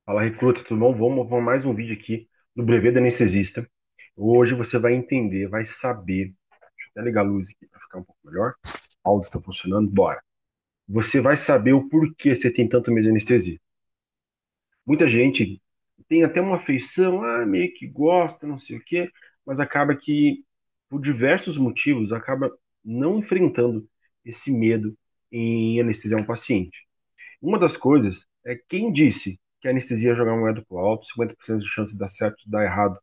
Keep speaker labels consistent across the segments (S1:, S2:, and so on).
S1: Fala, recruta, tudo bom? Vamos para mais um vídeo aqui do Brevet do Anestesista. Hoje você vai entender, vai saber. Deixa eu até ligar a luz aqui para ficar um pouco melhor. O áudio está funcionando, bora. Você vai saber o porquê você tem tanto medo de anestesia. Muita gente tem até uma afeição, meio que gosta, não sei o quê, mas acaba que, por diversos motivos, acaba não enfrentando esse medo em anestesiar um paciente. Uma das coisas é quem disse que a anestesia é jogar moeda pro alto, 50% de chance de dar certo, de dar errado.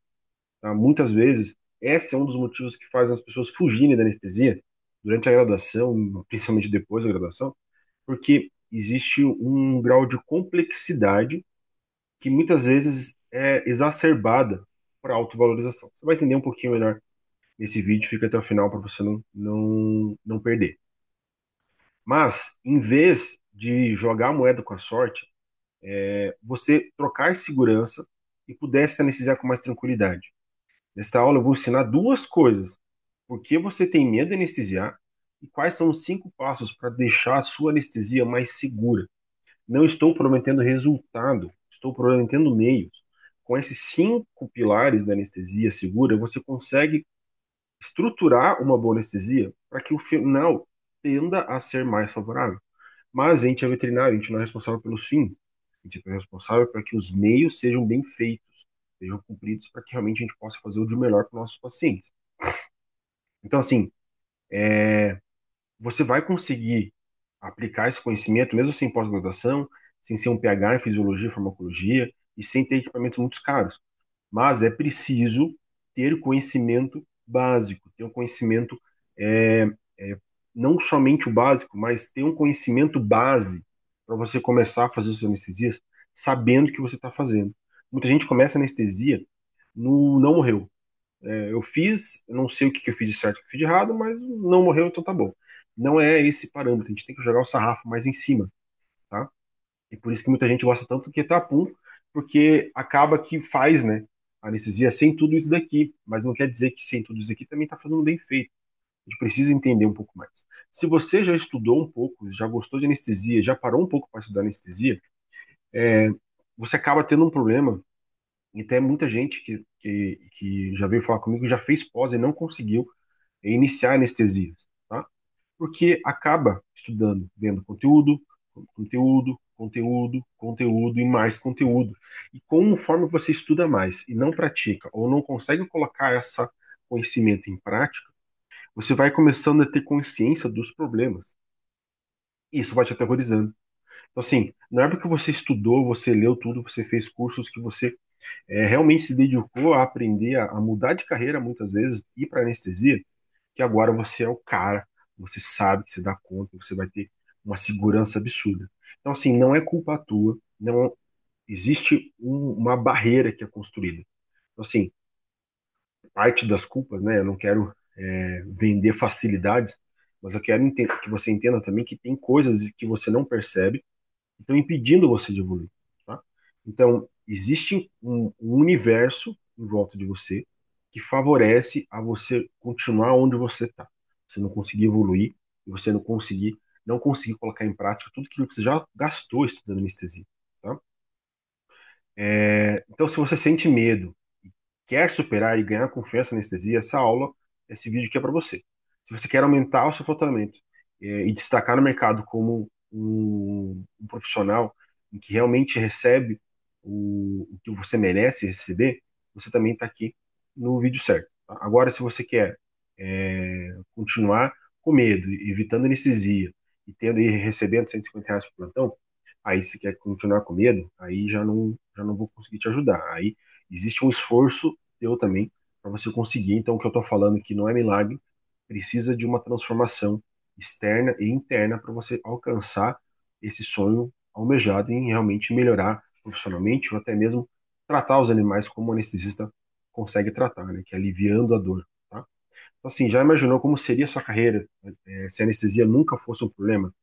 S1: Tá? Muitas vezes, esse é um dos motivos que faz as pessoas fugirem da anestesia durante a graduação, principalmente depois da graduação, porque existe um grau de complexidade que muitas vezes é exacerbada por autovalorização. Você vai entender um pouquinho melhor nesse vídeo, fica até o final para você não perder. Mas, em vez de jogar a moeda com a sorte, você trocar segurança e pudesse anestesiar com mais tranquilidade. Nesta aula eu vou ensinar duas coisas. Por que você tem medo de anestesiar e quais são os 5 passos para deixar a sua anestesia mais segura. Não estou prometendo resultado, estou prometendo meios. Com esses 5 pilares da anestesia segura, você consegue estruturar uma boa anestesia para que o final tenda a ser mais favorável. Mas a gente é veterinário, a gente não é responsável pelos fins. A gente é responsável para que os meios sejam bem feitos, sejam cumpridos para que realmente a gente possa fazer o de melhor para os nossos pacientes. Então, assim, você vai conseguir aplicar esse conhecimento, mesmo sem pós-graduação, sem ser um PhD em fisiologia e farmacologia e sem ter equipamentos muito caros. Mas é preciso ter conhecimento básico, ter um conhecimento, é, é, não somente o básico, mas ter um conhecimento base para você começar a fazer suas anestesias sabendo o que você está fazendo. Muita gente começa a anestesia no não morreu. Eu fiz, eu não sei o que que eu fiz de certo e o que eu fiz de errado, mas não morreu, então tá bom. Não é esse parâmetro, a gente tem que jogar o sarrafo mais em cima, tá? E por isso que muita gente gosta tanto do Quetapum, porque acaba que faz, né, a anestesia sem tudo isso daqui, mas não quer dizer que sem tudo isso aqui também está fazendo bem feito. A gente precisa entender um pouco mais. Se você já estudou um pouco, já gostou de anestesia, já parou um pouco para estudar anestesia, é, você acaba tendo um problema, e até muita gente que já veio falar comigo já fez pós e não conseguiu iniciar anestesias, tá? Porque acaba estudando, vendo conteúdo, conteúdo, conteúdo, conteúdo e mais conteúdo. E conforme você estuda mais e não pratica ou não consegue colocar esse conhecimento em prática, você vai começando a ter consciência dos problemas. Isso vai te aterrorizando. Então, assim, não é porque você estudou, você leu tudo, você fez cursos que você realmente se dedicou a aprender a mudar de carreira muitas vezes, ir para anestesia, que agora você é o cara, você sabe que você dá conta, você vai ter uma segurança absurda. Então, assim, não é culpa tua, não existe uma barreira que é construída. Então, assim, parte das culpas, né? Eu não quero vender facilidades, mas eu quero que você entenda também que tem coisas que você não percebe que estão impedindo você de evoluir, tá? Então, existe um universo em volta de você que favorece a você continuar onde você está. Você não conseguir evoluir e você não conseguir colocar em prática tudo aquilo que você já gastou estudando anestesia, tá? Então, se você sente medo, quer superar e ganhar confiança na anestesia, essa aula, esse vídeo aqui é para você. Se você quer aumentar o seu faturamento e destacar no mercado como um profissional em que realmente recebe o que você merece receber, você também está aqui no vídeo certo, tá? Agora, se você quer continuar com medo, evitando anestesia e tendo e recebendo R$ 150 por plantão, aí se quer continuar com medo, aí já não vou conseguir te ajudar. Aí existe um esforço teu também para você conseguir. Então, o que eu estou falando aqui não é milagre, precisa de uma transformação externa e interna para você alcançar esse sonho almejado em realmente melhorar profissionalmente ou até mesmo tratar os animais como o anestesista consegue tratar, né? Que é aliviando a dor, tá? Então, assim, já imaginou como seria a sua carreira, se a anestesia nunca fosse um problema?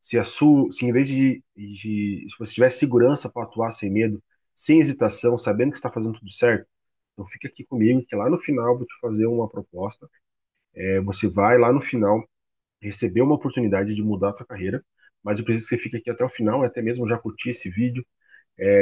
S1: Se em vez se você tivesse segurança para atuar sem medo, sem hesitação, sabendo que está fazendo tudo certo, então fica aqui comigo que lá no final eu vou te fazer uma proposta. Você vai lá no final receber uma oportunidade de mudar a sua carreira, mas eu preciso que você fique aqui até o final, até mesmo já curtir esse vídeo,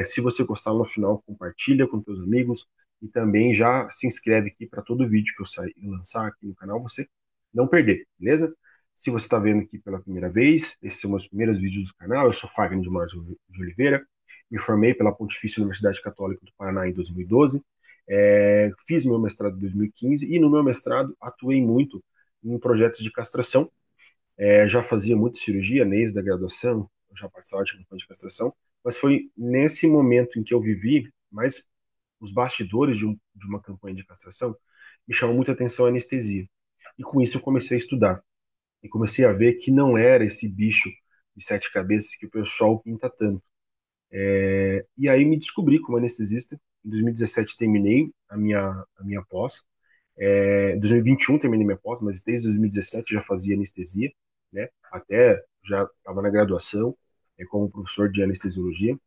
S1: Se você gostar no final, compartilha com seus amigos e também já se inscreve aqui para todo vídeo que eu sair, lançar aqui no canal, você não perder, beleza? Se você está vendo aqui pela primeira vez, esses são meus primeiros vídeos do canal. Eu sou Fagner de Moraes de Oliveira, me formei pela Pontifícia Universidade Católica do Paraná em 2012, fiz meu mestrado em 2015 e no meu mestrado atuei muito em projetos de castração. Já fazia muita cirurgia desde a graduação, eu já participava de campanha de castração, mas foi nesse momento em que eu vivi, mais os bastidores de uma campanha de castração, me chamou muita atenção a anestesia. E com isso eu comecei a estudar. E comecei a ver que não era esse bicho de sete cabeças que o pessoal pinta tanto. E aí me descobri como anestesista. Em 2017 terminei a minha pós. Em 2021 terminei minha pós, mas desde 2017 já fazia anestesia, né? Até já estava na graduação, como professor de anestesiologia.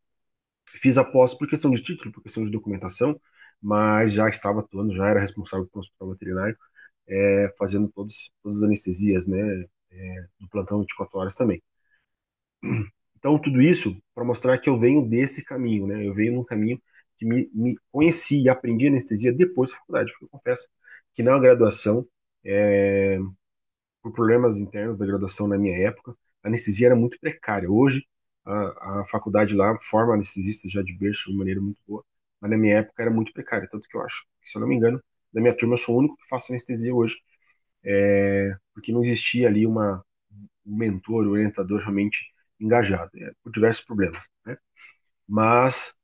S1: Fiz a pós por questão de título, por questão de documentação, mas já estava atuando, já era responsável pelo hospital veterinário, fazendo todas as anestesias, né? Do plantão 24 horas também. Então, tudo isso para mostrar que eu venho desse caminho, né? Eu venho num caminho que me conheci e aprendi anestesia depois da faculdade, porque eu confesso que na graduação, é, por problemas internos da graduação na minha época, a anestesia era muito precária. Hoje, a faculdade lá forma anestesistas já de berço de maneira muito boa, mas na minha época era muito precária. Tanto que eu acho, que, se eu não me engano, da minha turma eu sou o único que faço anestesia hoje, porque não existia ali um mentor, um orientador realmente engajado, por diversos problemas, né? Mas,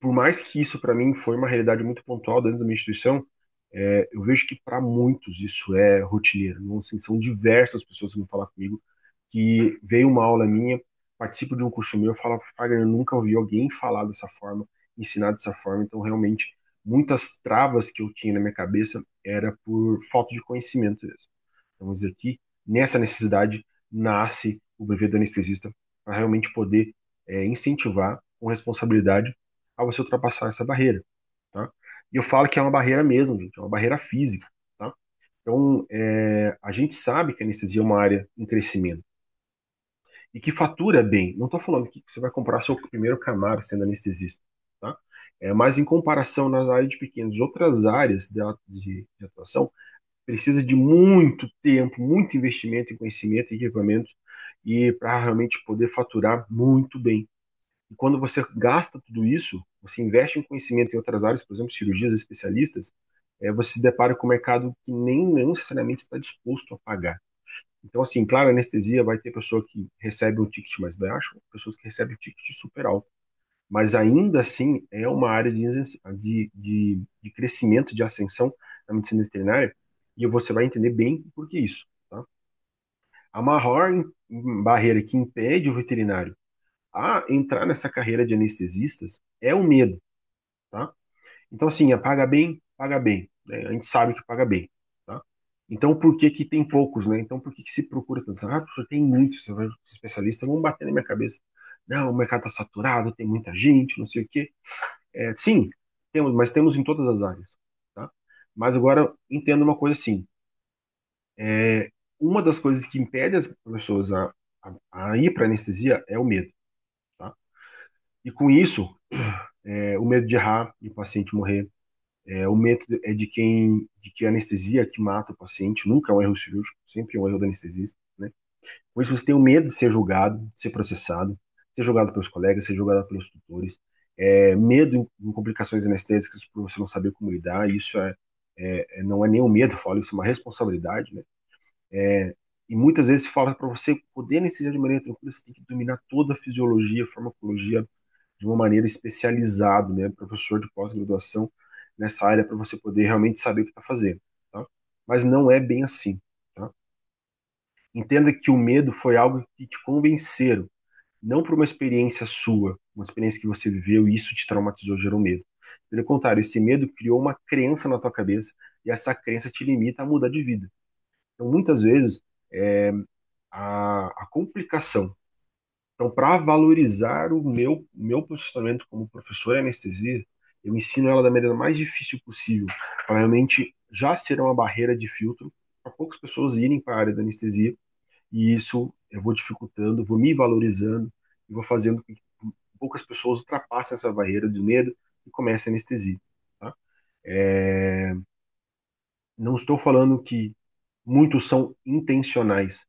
S1: por mais que isso para mim foi uma realidade muito pontual dentro da minha instituição, eu vejo que para muitos isso é rotineiro. Não, assim, são diversas pessoas que vão falar comigo que veio uma aula minha, participo de um curso meu, fala, Fagner, eu nunca ouvi alguém falar dessa forma, ensinar dessa forma. Então, realmente, muitas travas que eu tinha na minha cabeça era por falta de conhecimento mesmo. Então, mas aqui, nessa necessidade, nasce o brevet do anestesista para realmente poder incentivar com responsabilidade a você ultrapassar essa barreira, tá? E eu falo que é uma barreira mesmo, gente, é uma barreira física, tá? Então, a gente sabe que a anestesia é uma área em crescimento e que fatura bem. Não estou falando que você vai comprar seu primeiro Camaro sendo anestesista, tá? Mas em comparação nas áreas de pequenas, outras áreas de atuação, precisa de muito tempo, muito investimento em conhecimento e equipamentos e para realmente poder faturar muito bem. E quando você gasta tudo isso, você investe em conhecimento em outras áreas, por exemplo, cirurgias especialistas, você se depara com um mercado que nem não necessariamente está disposto a pagar. Então, assim, claro, a anestesia vai ter pessoa que recebe um ticket mais baixo, pessoas que recebem um ticket super alto. Mas ainda assim é uma área de crescimento, de ascensão na medicina veterinária, e você vai entender bem por que isso, tá? A maior barreira que impede o veterinário a entrar nessa carreira de anestesistas é o medo, tá? Então, assim, paga bem, né? A gente sabe que paga bem, tá? Então, por que que tem poucos, né? Então, por que que se procura tanto? Ah, professor, tem muitos, você vai ser especialista, vão bater na minha cabeça. Não, o mercado está saturado, tem muita gente, não sei o quê. Sim, temos, mas temos em todas as áreas, tá? Mas agora, entenda uma coisa assim, uma das coisas que impede as pessoas a ir para anestesia é o medo, tá? E com isso, o medo de errar e o paciente morrer. O método é de que a anestesia que mata o paciente, nunca é um erro cirúrgico, sempre é um erro do anestesista, né? Com isso você tem o medo de ser julgado, de ser processado, de ser julgado pelos colegas, ser julgado pelos tutores, medo em complicações anestésicas por você não saber como lidar, isso não é nem um medo, eu falo, isso é uma responsabilidade, né? E muitas vezes se fala para você poder anestesiar de maneira tranquila, você tem que dominar toda a fisiologia, a farmacologia, de uma maneira especializada, né, professor de pós-graduação nessa área para você poder realmente saber o que está fazendo, tá? Mas não é bem assim, tá? Entenda que o medo foi algo que te convenceram, não por uma experiência sua, uma experiência que você viveu e isso te traumatizou, gerou medo. Pelo contrário, esse medo criou uma crença na tua cabeça e essa crença te limita a mudar de vida. Então, muitas vezes, é, a complicação. Então, para valorizar o meu posicionamento como professor de anestesia, eu ensino ela da maneira mais difícil possível, para realmente já ser uma barreira de filtro para poucas pessoas irem para a área da anestesia, e isso eu vou dificultando, vou me valorizando e vou fazendo poucas pessoas ultrapassam essa barreira do medo e começam a anestesia, tá? É, não estou falando que muitos são intencionais,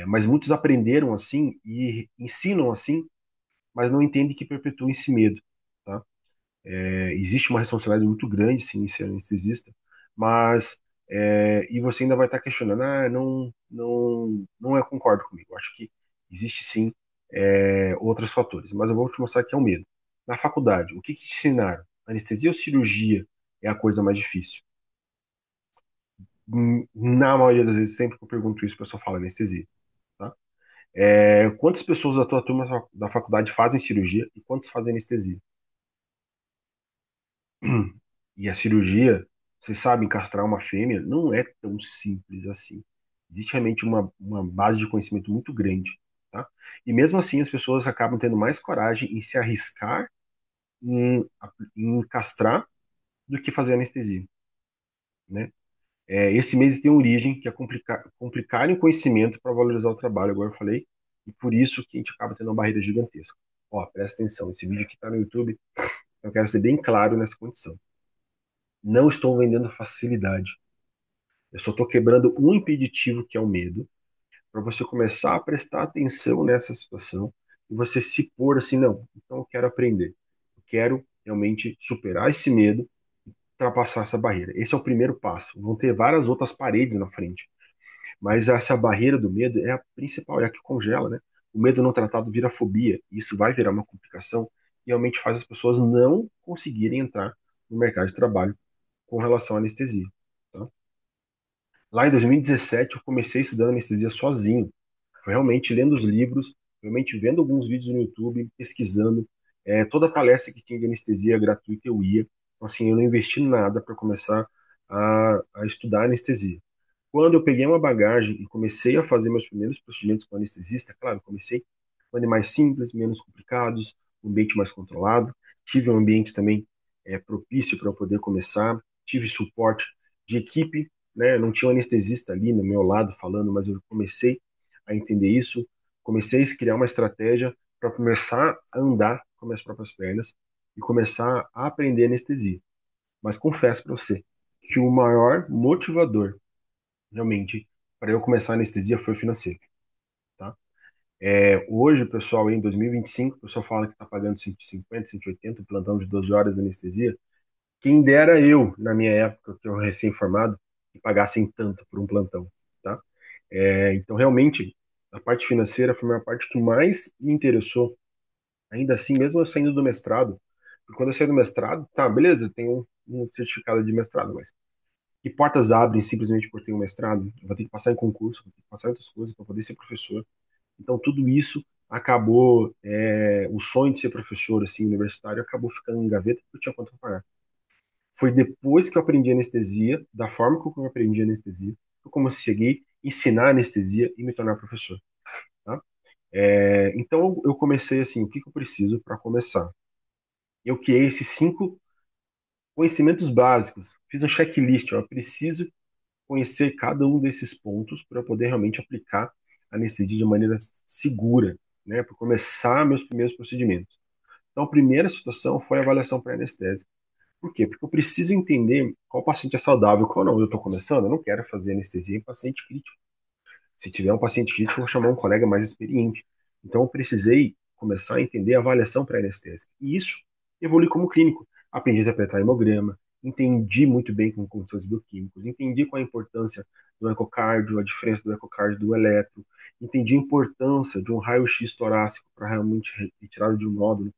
S1: mas muitos aprenderam assim e ensinam assim, mas não entendem que perpetuam esse medo, tá? Existe uma responsabilidade muito grande, sim, em ser anestesista, mas e você ainda vai estar questionando, não concordo comigo. Eu acho que existe sim outros fatores, mas eu vou te mostrar que é o medo. Na faculdade, o que que te ensinaram? Anestesia ou cirurgia é a coisa mais difícil? Na maioria das vezes, sempre que eu pergunto isso, o pessoal fala anestesia, tá? Quantas pessoas da tua turma da faculdade fazem cirurgia e quantas fazem anestesia? E a cirurgia, vocês sabem, castrar uma fêmea não é tão simples assim. Existe realmente uma base de conhecimento muito grande, tá? E mesmo assim, as pessoas acabam tendo mais coragem em se arriscar em, em castrar do que fazer anestesia, né? Esse medo tem origem que é complicar o conhecimento para valorizar o trabalho, agora eu falei, e por isso que a gente acaba tendo uma barreira gigantesca. Ó, presta atenção, esse vídeo aqui está no YouTube, eu quero ser bem claro nessa condição. Não estou vendendo facilidade. Eu só estou quebrando um impeditivo que é o medo, para você começar a prestar atenção nessa situação e você se pôr assim, não, então eu quero aprender. Eu quero realmente superar esse medo, ultrapassar essa barreira. Esse é o primeiro passo. Vão ter várias outras paredes na frente, mas essa barreira do medo é a principal, é a que congela, né? O medo não tratado vira fobia, e isso vai virar uma complicação e realmente faz as pessoas não conseguirem entrar no mercado de trabalho com relação à anestesia. Tá? Lá em 2017, eu comecei estudando anestesia sozinho. Foi realmente lendo os livros, realmente vendo alguns vídeos no YouTube, pesquisando. Toda palestra que tinha de anestesia gratuita eu ia. Então, assim, eu não investi nada para começar a estudar anestesia. Quando eu peguei uma bagagem e comecei a fazer meus primeiros procedimentos com anestesista, claro, comecei com animais simples, menos complicados, um ambiente mais controlado. Tive um ambiente também propício para eu poder começar. Tive suporte de equipe, né? Não tinha um anestesista ali no meu lado falando, mas eu comecei a entender isso. Comecei a criar uma estratégia para começar a andar com minhas próprias pernas e começar a aprender anestesia. Mas confesso para você que o maior motivador realmente, para eu começar a anestesia foi financeiro, tá? Hoje, pessoal, em 2025, o pessoal fala que está pagando 150, 180, um plantão de 12 horas de anestesia. Quem dera eu, na minha época, que eu recém-formado, que pagassem tanto por um plantão, tá? Então, realmente, a parte financeira foi a parte que mais me interessou. Ainda assim, mesmo eu saindo do mestrado, porque quando eu saí do mestrado, tá, beleza, eu tenho um certificado de mestrado, mas que portas abrem simplesmente por ter um mestrado? Eu vou ter que passar em concurso, vou ter que passar em outras coisas para poder ser professor. Então, tudo isso acabou, o sonho de ser professor, assim, universitário, acabou ficando em gaveta porque eu tinha conta para pagar. Foi depois que eu aprendi anestesia, da forma como eu aprendi anestesia, que eu consegui ensinar anestesia e me tornar professor, tá? Então, eu comecei assim, o que que eu preciso para começar? Eu criei esses 5 conhecimentos básicos, fiz um checklist, ó, eu preciso conhecer cada um desses pontos para poder realmente aplicar anestesia de maneira segura, né, para começar meus primeiros procedimentos. Então, a primeira situação foi a avaliação pré-anestésica. Por quê? Porque eu preciso entender qual paciente é saudável, qual não. Eu estou começando, eu não quero fazer anestesia em paciente crítico. Se tiver um paciente crítico, eu vou chamar um colega mais experiente. Então, eu precisei começar a entender a avaliação pré-anestésica. E isso evolui como clínico. Aprendi a interpretar hemograma, entendi muito bem com condições bioquímicos, entendi qual a importância do ecocardio, a diferença do ecocardio do eletro, entendi a importância de um raio-x torácico para realmente retirada de um nódulo.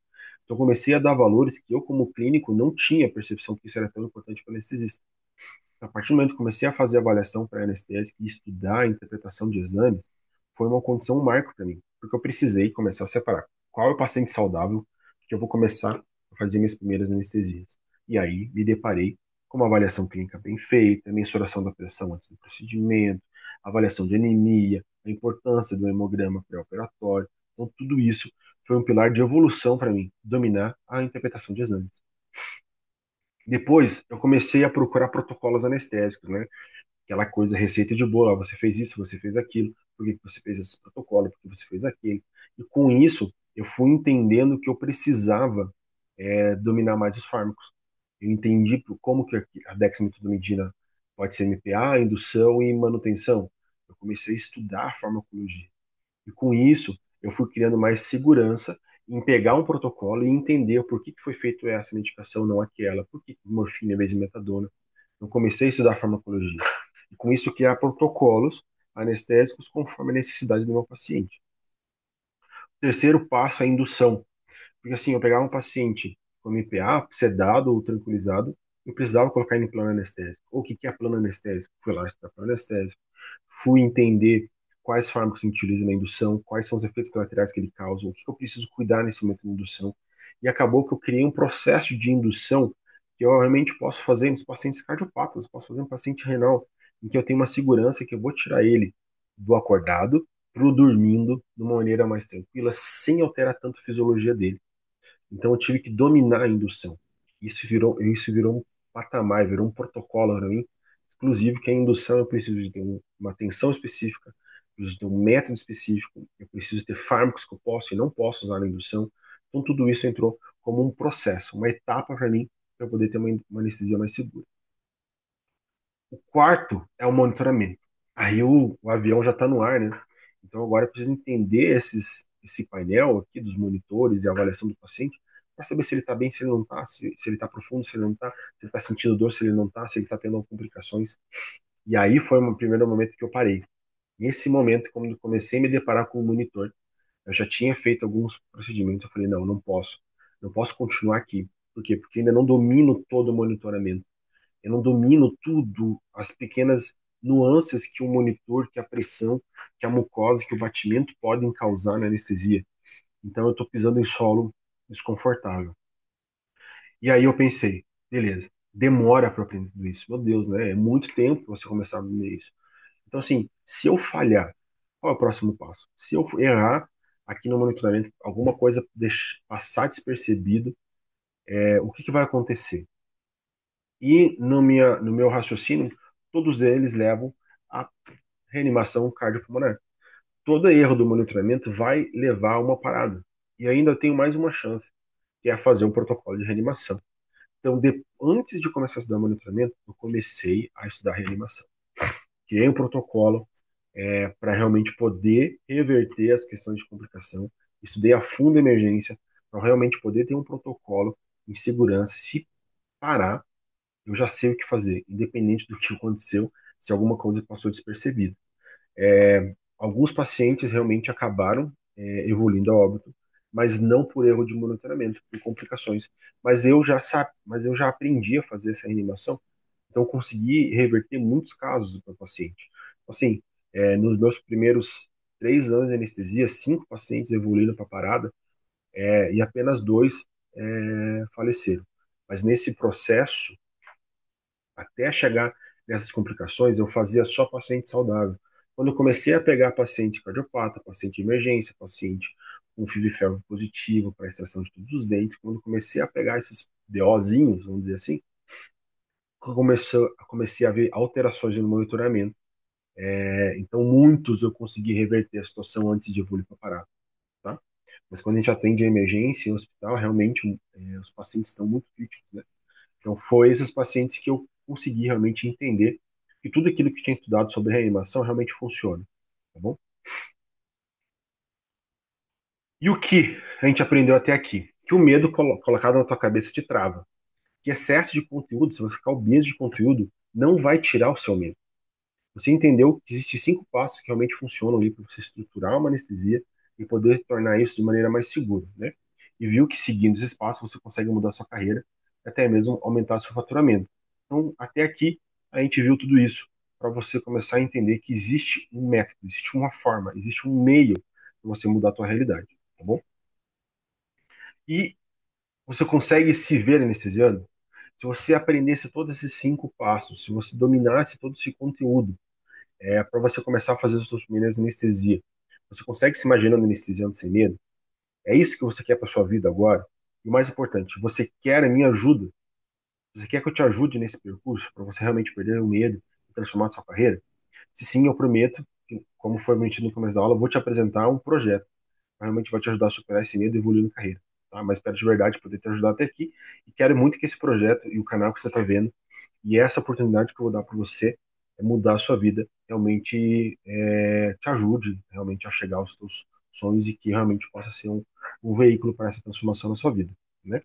S1: Então, comecei a dar valores que eu, como clínico, não tinha percepção que isso era tão importante para o anestesista. A partir do momento que comecei a fazer avaliação pré-anestésica e estudar a interpretação de exames, foi uma condição, um marco para mim, porque eu precisei começar a separar qual é o paciente saudável que eu vou começar a fazer minhas primeiras anestesias. E aí me deparei com uma avaliação clínica bem feita, mensuração da pressão antes do procedimento, avaliação de anemia, a importância do hemograma pré-operatório. Então, tudo isso foi um pilar de evolução para mim, dominar a interpretação de exames. Depois, eu comecei a procurar protocolos anestésicos, né? Aquela coisa, receita de bolo, ó, você fez isso, você fez aquilo, por que que você fez esse protocolo, por que você fez aquele. E com isso, eu fui entendendo que eu precisava dominar mais os fármacos. Eu entendi como que a dexmedetomidina pode ser MPA, indução e manutenção. Eu comecei a estudar farmacologia. E com isso, eu fui criando mais segurança em pegar um protocolo e entender por que foi feito essa medicação, não aquela, por que morfina em vez de metadona. Eu comecei a estudar farmacologia. E com isso, criar protocolos anestésicos conforme a necessidade do meu paciente. O terceiro passo é a indução. Porque assim, eu pegava um paciente com MPA, sedado ou tranquilizado, eu precisava colocar ele em plano anestésico. Ou o que que é plano anestésico? Fui lá estudar plano anestésico, fui entender quais fármacos a gente utiliza na indução, quais são os efeitos colaterais que ele causa, o que que eu preciso cuidar nesse momento de indução. E acabou que eu criei um processo de indução que eu realmente posso fazer nos pacientes cardiopatas, posso fazer no paciente renal, em que eu tenho uma segurança que eu vou tirar ele do acordado pro dormindo de uma maneira mais tranquila, sem alterar tanto a fisiologia dele. Então eu tive que dominar a indução. Isso virou um patamar, virou um protocolo para mim, exclusivo, que a indução eu preciso de ter uma atenção específica, eu preciso ter um método específico, eu preciso ter fármacos que eu posso e não posso usar na indução. Então tudo isso entrou como um processo, uma etapa para mim, para poder ter uma anestesia mais segura. O quarto é o monitoramento. Aí o avião já está no ar, né? Então agora eu preciso entender esse painel aqui dos monitores e a avaliação do paciente para saber se ele está bem, se ele não está, se ele está profundo, se ele não está, se ele está sentindo dor, se ele não está, se ele está tendo complicações. E aí foi o primeiro momento que eu parei. Nesse momento, quando eu comecei a me deparar com o monitor, eu já tinha feito alguns procedimentos. Eu falei, não, não posso. Não posso continuar aqui. Por quê? Porque eu ainda não domino todo o monitoramento. Eu não domino tudo, as pequenas nuances que o monitor, que a pressão, que a mucosa, que o batimento podem causar na anestesia. Então eu estou pisando em solo desconfortável. E aí eu pensei, beleza, demora para aprender tudo isso. Meu Deus, né? É muito tempo pra você começar a aprender isso. Então, assim, se eu falhar, qual é o próximo passo? Se eu errar aqui no monitoramento, alguma coisa passar despercebido, o que que vai acontecer? E no meu raciocínio, todos eles levam à reanimação cardiopulmonar. Todo erro do monitoramento vai levar a uma parada. E ainda eu tenho mais uma chance, que é fazer um protocolo de reanimação. Então, antes de começar a estudar monitoramento, eu comecei a estudar reanimação. Criei um protocolo para realmente poder reverter as questões de complicação. Estudei a fundo a emergência para realmente poder ter um protocolo em segurança. Se parar, eu já sei o que fazer, independente do que aconteceu, se alguma coisa passou despercebida. Alguns pacientes realmente acabaram evoluindo a óbito, mas não por erro de monitoramento, por complicações. Mas eu já aprendi a fazer essa reanimação, então eu consegui reverter muitos casos do paciente. Assim, nos meus primeiros 3 anos de anestesia, 5 pacientes evoluíram para parada e apenas 2 faleceram. Mas nesse processo, até chegar nessas complicações, eu fazia só paciente saudável. Quando eu comecei a pegar paciente cardiopata, paciente de emergência, paciente com FIV-FeLV positivo para extração de todos os dentes, quando eu comecei a pegar esses DOzinhos, vamos dizer assim, comecei a ver alterações no monitoramento. Então, muitos eu consegui reverter a situação antes de evoluir para parar, tá? Mas quando a gente atende a emergência em hospital, realmente os pacientes estão muito críticos, né? Então, foi esses pacientes que eu consegui realmente entender que tudo aquilo que eu tinha estudado sobre reanimação realmente funciona, tá bom? E o que a gente aprendeu até aqui? Que o medo colocado na tua cabeça te trava. Que excesso de conteúdo, se você ficar obeso de conteúdo, não vai tirar o seu medo. Você entendeu que existem 5 passos que realmente funcionam ali para você estruturar uma anestesia e poder tornar isso de maneira mais segura, né? E viu que seguindo esses passos você consegue mudar a sua carreira, até mesmo aumentar o seu faturamento. Então, até aqui, a gente viu tudo isso para você começar a entender que existe um método, existe uma forma, existe um meio para você mudar a tua realidade, tá bom? E você consegue se ver anestesiando? Se você aprendesse todos esses 5 passos, se você dominasse todo esse conteúdo, para você começar a fazer as suas primeiras anestesia. Você consegue se imaginando anestesiando sem medo? É isso que você quer para sua vida agora? E o mais importante, você quer a minha ajuda? Você quer que eu te ajude nesse percurso para você realmente perder o medo e transformar a sua carreira? Se sim, eu prometo, que, como foi prometido no começo da aula, eu vou te apresentar um projeto. realmente vai te ajudar a superar esse medo e evoluir na carreira, tá? Mas espero de verdade poder te ajudar até aqui e quero muito que esse projeto e o canal que você está vendo e essa oportunidade que eu vou dar para você é mudar a sua vida, realmente te ajude realmente a chegar aos seus sonhos e que realmente possa ser um veículo para essa transformação na sua vida, né?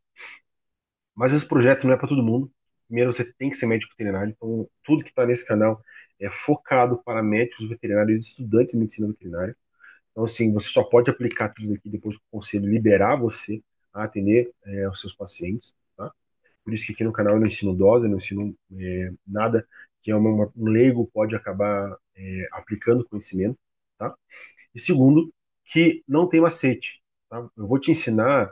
S1: Mas esse projeto não é para todo mundo. Primeiro, você tem que ser médico veterinário. Então, tudo que está nesse canal é focado para médicos veterinários e estudantes de medicina veterinária. Então, assim, você só pode aplicar tudo isso aqui depois que o conselho liberar você a atender os seus pacientes, tá? Por isso que aqui no canal eu não ensino dose, eu não ensino nada que um leigo pode acabar aplicando conhecimento, tá? E segundo, que não tem macete, tá? Eu vou te ensinar,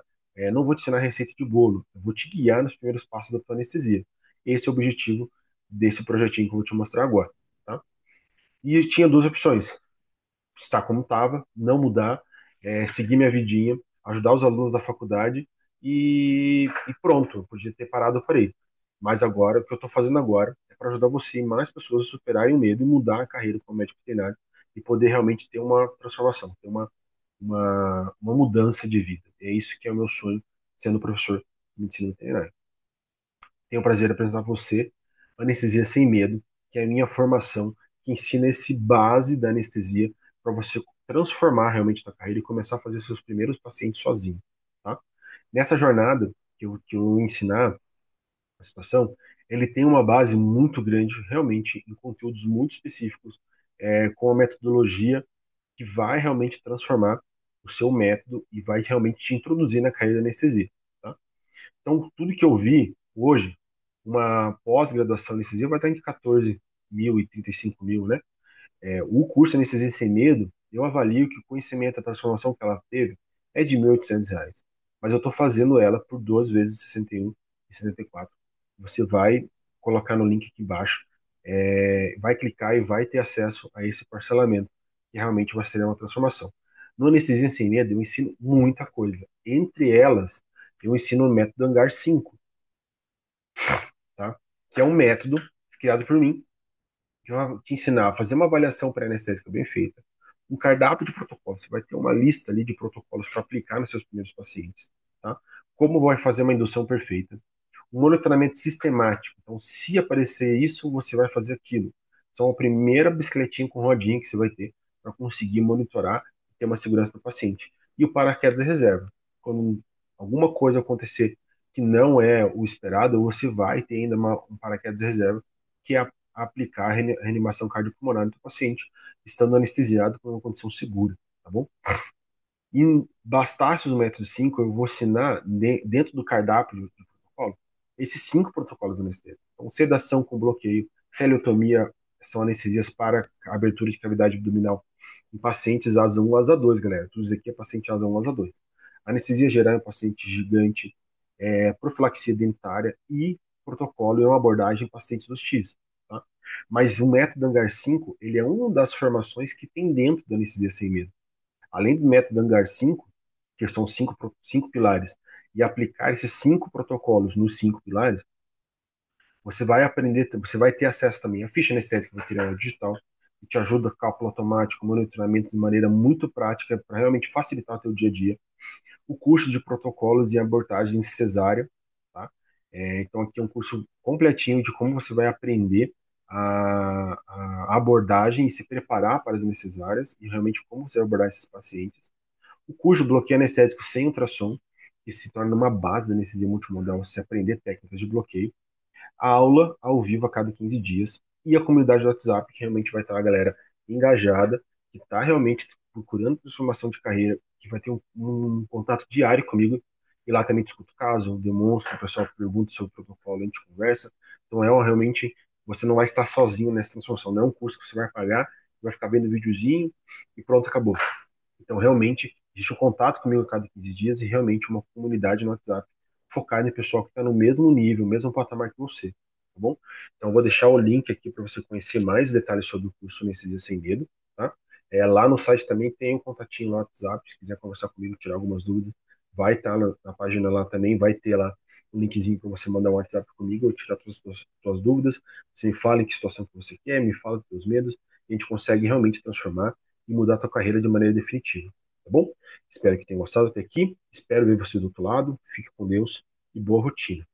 S1: não vou te ensinar receita de bolo, eu vou te guiar nos primeiros passos da tua anestesia. Esse é o objetivo desse projetinho que eu vou te mostrar agora, tá? E tinha duas opções: estar como estava, não mudar, seguir minha vidinha, ajudar os alunos da faculdade e pronto, eu podia ter parado, eu parei. Mas agora, o que eu estou fazendo agora é para ajudar você e mais pessoas a superarem o medo e mudar a carreira como médico veterinário e poder realmente ter uma transformação, ter uma mudança de vida. É isso que é o meu sonho sendo professor de medicina veterinária. Tenho o prazer de apresentar para você Anestesia Sem Medo, que é a minha formação, que ensina esse base da anestesia para você transformar realmente a carreira e começar a fazer seus primeiros pacientes sozinho, tá? Nessa jornada que eu vou ensinar a situação, ele tem uma base muito grande, realmente, em conteúdos muito específicos, com a metodologia que vai realmente transformar o seu método e vai realmente te introduzir na carreira da anestesia, tá? Então, tudo que eu vi hoje, uma pós-graduação em anestesia vai estar entre 14 mil e 35 mil, né? O curso Anestesia Sem Medo, eu avalio que o conhecimento, a transformação que ela teve é de R$ 1.800. Mas eu estou fazendo ela por duas vezes 61 e 74. Você vai colocar no link aqui embaixo, vai clicar e vai ter acesso a esse parcelamento, que realmente vai ser uma transformação. No Anestesia Sem Medo, eu ensino muita coisa. Entre elas, eu ensino o método Hangar 5, tá? Que é um método criado por mim, que vai te ensinar a fazer uma avaliação pré-anestésica bem feita, um cardápio de protocolos. Você vai ter uma lista ali de protocolos para aplicar nos seus primeiros pacientes, tá? Como vai fazer uma indução perfeita, um monitoramento sistemático. Então, se aparecer isso, você vai fazer aquilo. São a primeira bicicletinha com rodinha que você vai ter para conseguir monitorar e ter uma segurança do paciente. E o paraquedas de reserva. Quando alguma coisa acontecer que não é o esperado, você vai ter ainda um paraquedas de reserva, que é aplicar a reanimação cardiopulmonar no paciente, estando anestesiado com uma condição segura, tá bom? E bastasse os métodos 5, eu vou assinar dentro do cardápio do protocolo esses 5 protocolos anestésicos. Então, sedação com bloqueio, celiotomia, são anestesias para abertura de cavidade abdominal em pacientes asa 1, asa 2, galera. Tudo isso aqui é paciente asa 1, asa 2. Anestesia geral em paciente gigante, profilaxia dentária e protocolo e uma abordagem em pacientes dos X. Tá? Mas o método Hangar 5, ele é uma das formações que tem dentro da anestesia sem medo. Além do método Hangar 5, que são cinco pilares, e aplicar esses 5 protocolos nos 5 pilares, você vai aprender, você vai ter acesso também à ficha anestésica veterinária digital, que te ajuda cálculo automático, monitoramento de maneira muito prática para realmente facilitar o teu dia a dia. O curso de protocolos e abordagens cesárea, tá? Então aqui é um curso completinho de como você vai aprender a abordagem e se preparar para as necessárias e realmente como você vai abordar esses pacientes. O curso de bloqueio anestésico sem ultrassom, que se torna uma base da anestesia multimodal, você aprender técnicas de bloqueio. A aula ao vivo a cada 15 dias. E a comunidade do WhatsApp, que realmente vai estar a galera engajada, que está realmente procurando transformação de carreira, que vai ter um contato diário comigo. E lá também discuto caso, demonstro, o pessoal pergunta sobre o protocolo, a gente conversa. Então realmente, você não vai estar sozinho nessa transformação. Não é um curso que você vai pagar, vai ficar vendo videozinho e pronto, acabou. Então, realmente, existe um contato comigo a cada 15 dias e realmente uma comunidade no WhatsApp focada em pessoal que está no mesmo nível, mesmo patamar que você, tá bom? Então, eu vou deixar o link aqui para você conhecer mais detalhes sobre o curso Anestesia Sem Medo, tá? Lá no site também tem um contatinho no WhatsApp, se quiser conversar comigo, tirar algumas dúvidas, vai estar na página lá também, vai ter lá um linkzinho para você mandar um WhatsApp comigo, eu tirar todas as suas dúvidas, você me fala em que situação que você quer, me fala dos seus medos, e a gente consegue realmente transformar e mudar a tua carreira de maneira definitiva. tá bom? Espero que tenham gostado até aqui. Espero ver você do outro lado. Fique com Deus e boa rotina.